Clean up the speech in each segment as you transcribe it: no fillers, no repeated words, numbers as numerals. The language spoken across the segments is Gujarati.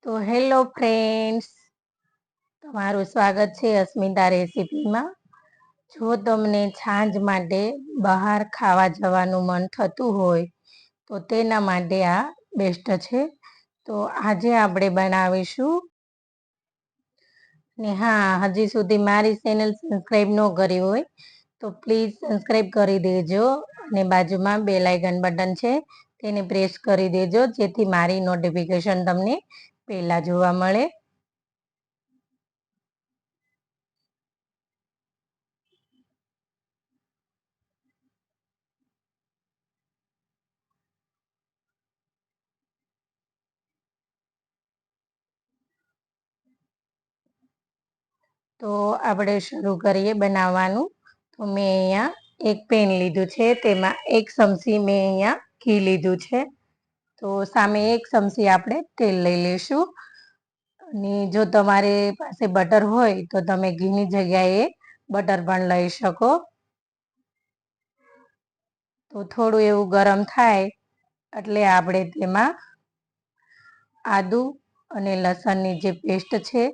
તો હેલો ફ્રેન્ડ્સ, તમારું સ્વાગત છે અસ્મિતા રેસીપીમાં. જો તમને છાંજ માટે બહાર ખાવા જવાનું મન થતું હોય તો તેના માટે આ બેસ્ટ છે. તો આજે આપણે બનાવીશું. ને હા, હજી સુધી મારી ચેનલ સબસ્ક્રાઈબ ન કરી હોય તો પ્લીઝ સબસ્ક્રાઈબ કરી દેજો અને બાજુમાં બેલ આઇકન બટન છે તેને પ્રેસ કરી દેજો, જેથી મારી નોટિફિકેશન તમને પહેલા જોવા મળે. તો આપણે શરૂ કરીએ બનાવવાનું. તો મેં અહીંયા એક પેન લીધું છે, તેમાં એક ચમચી મેં અહીંયા ઘી લીધું છે. તો સામે એક ચમચી આપણે તેલ લઈ લઈશું. અને જો તમારે પાસે બટર હોય તો તમે ઘીની જગ્યાએ બટર પણ લઈ શકો. તો થોડું એવું ગરમ થાય એટલે આપણે તેમાં આદુ અને લસણની જે પેસ્ટ છે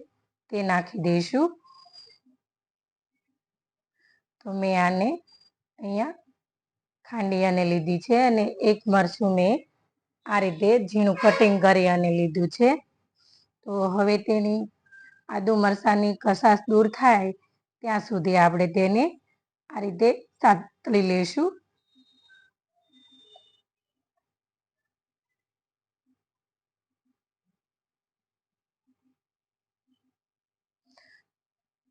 તે નાખી દઈશું. તો મેં આને અહીંયા ખાંડી અને લીધી છે અને એક મરચું મેં આ રીતે ઝીણું કટિંગ કરી અને લીધું છે. તો હવે તેની આદુ મરચાંની કસાશ દૂર થાય ત્યાં સુધી આપણે તેને આ રીતે સાતળી લઈશું.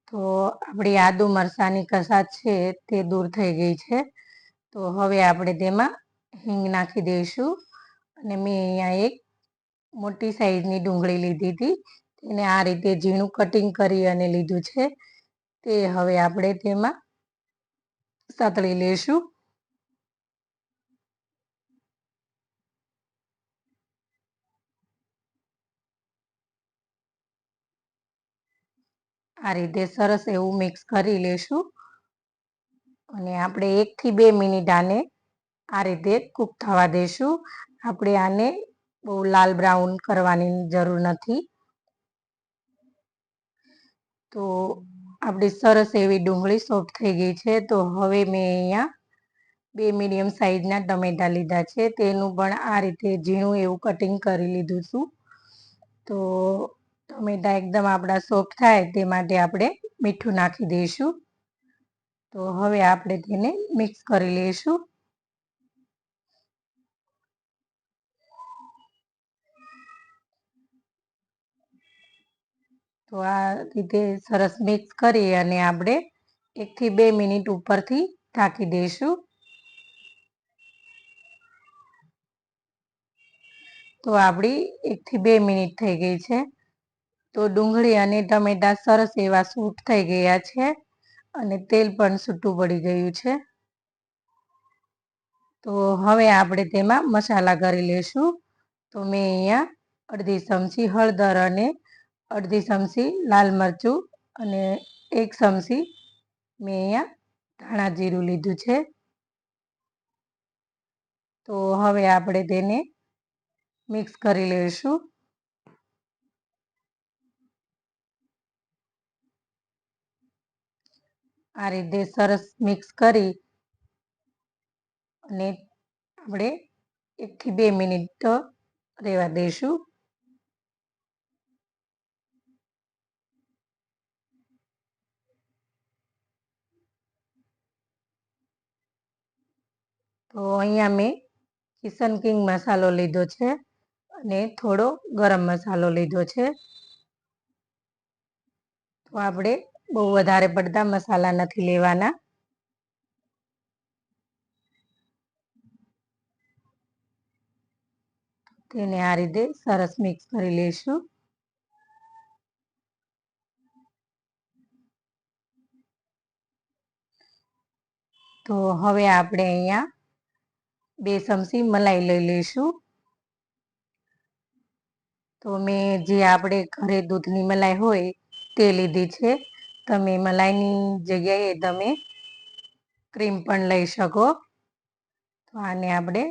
તો આપણી આદુ મરચાંની કસાશ છે તે દૂર થઈ ગઈ છે. તો હવે આપણે તેમાં હિંગ નાખી દઈશું. અને મેં અહીંયા એક મોટી સાઈઝની ડુંગળી લીધી હતી, તેને આ રીતે ઝીણું કટિંગ કરી અને લીધું છે. તે હવે આપણે તેમાં સાતળી લઈશું. આ રીતે સરસ એવું મિક્સ કરી લેશું. અને આપણે 1 થી 2 મિનિટ આને આ રીતે કૂક થવા દઈશું. આપણે આને બહુ લાલ બ્રાઉન કરવાની જરૂર નથી. તો આપણી સરસ એવી ડુંગળી સોફ્ટ થઈ ગઈ છે. તો હવે મેં અહીંયા 2 મીડિયમ સાઈઝના ટમેટા લીધા છે, તેનું પણ આ રીતે ઝીણું એવું કટિંગ કરી લીધું છું. તો ટમેટા એકદમ આપણા સોફ્ટ થાય તે માટે આપણે મીઠું નાખી દઈશું. તો હવે આપણે તેને મિક્સ કરી લઈશું. તો આ રીતે સરસ મિક્સ કરી અને આપણે 1 થી 2 મિનિટ ઉપરથી ઢાંકી દઈશું. તો આપણી 1 થી 2 મિનિટ થઈ ગઈ છે. તો ડુંગળી અને ટમેટા સરસ એવા સૂટ થઈ ગયા છે અને તેલ પણ છૂટું પડી ગયું છે. તો હવે આપણે તેમાં મસાલા કરી લઈશું. તો મેં અહીંયા અડધી ચમચી હળદર અને અડધી ચમચી લાલ મરચું અને 1 ચમચી મેં અહીંયા ધાણા જીરું લીધું છે. તો હવે આપણે તેને મિક્સ કરી લઈશું. આ રીતે સરસ મિક્સ કરી અને આપણે 1 થી 2 મિનિટ રહેવા દઈશું. તો અહીંયા મેં કિચન કિંગ મસાલો લીધો છે અને થોડો ગરમ મસાલો લીધો છે. તો આપણે બહુ વધારે પડતા મસાલા નથી લેવાના. તેને આ રીતે સરસ મિક્સ કરી લઈશું. તો હવે આપણે અહીંયા 2 ચમચી મલાઈ લઈ લઈશું. તો મેં જે આપણે ઘરે દૂધની મલાઈ હોય તે લીધી છે. તમે મલાઈની જગ્યાએ તમે ક્રીમ પણ લઈ શકો. તો આને આપણે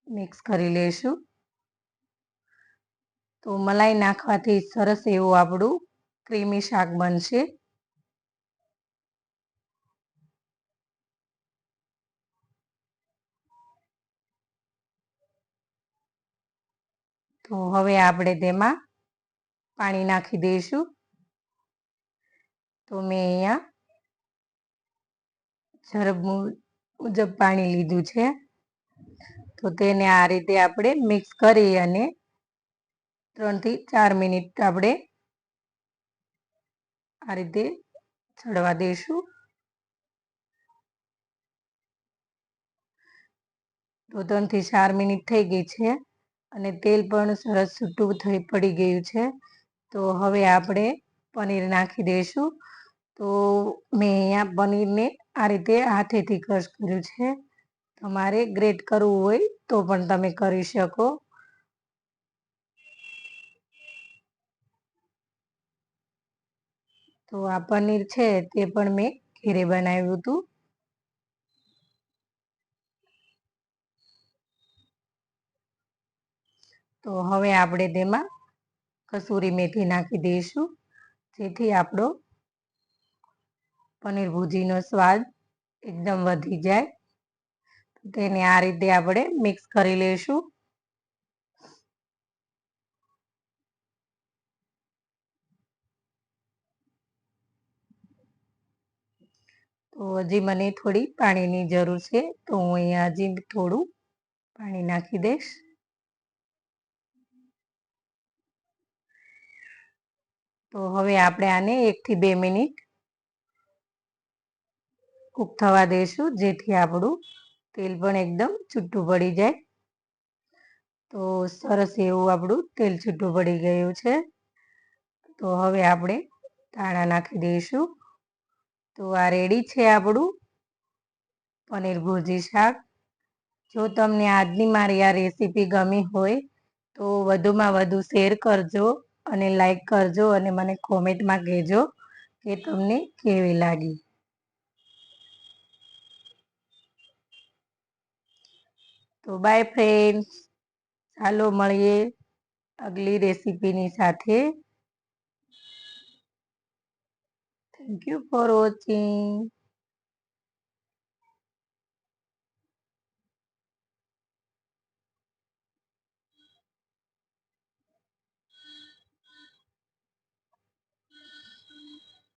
મિક્સ કરી લઈશું. તો મલાઈ નાખવાથી સરસ એવું આપણું ક્રીમી શાક બનશે. તો હવે આપણે તેમાં પાણી નાખી દઈશું. તો મેં અહીંયા ઝડપ મુજબ પાણી લીધું છે. તો તેને આ રીતે આપણે મિક્સ કરી અને 3 થી 4 મિનિટ આપણે આ રીતે ચડવા દઈશું. તો 3 થી 4 મિનિટ થઈ ગઈ છે અને તેલ પણ સરસ છૂટું પડી ગયું છે. તો હવે આપણે પનીર નાખી દઈશું. તો મેં અહીંયા પનીરને આ રીતે હાથેથી ક્રશ કર્યું છે. તમારે ગ્રેટ કરવું હોય તો પણ તમે કરી શકો. તો આ પનીર છે તે પણ મેં ઘરે બનાવ્યું હતું. તો હવે આપણે તેમાં કસૂરી મેથી નાખી દઈશું, જેથી આપણો પનીર ભુજીનો સ્વાદ એકદમ વધી જાય. તેને આ રીતે આપણે મિક્સ કરી લઈશું. તો હજી મને થોડી પાણીની જરૂર છે, તો હું અહીંયા હજી થોડું પાણી નાખી દઈશ. તો હવે આપણે આને 1 થી 2 મિનિટ કૂક થવા દઈશું, જેથી આપણું તેલ પણ એકદમ છૂટું પડી જાય. તો સરસ એવું આપણું તેલ છૂટું પડી ગયું છે. તો હવે આપણે ધાણા નાખી દઈશું. તો આ રેડી છે આપણું પનીર ભુરજી શાક. જો તમને આજની મારી આ રેસીપી ગમી હોય તો વધુમાં વધુ શેર કરજો અને લાઈક કરજો અને મને કોમેન્ટમાં કહેજો કે તમને કેવી લાગી. તો બાય ફ્રેન્ડ્સ, ચાલો મળીએ અગલી રેસીપીની સાથે. Thank you for watching.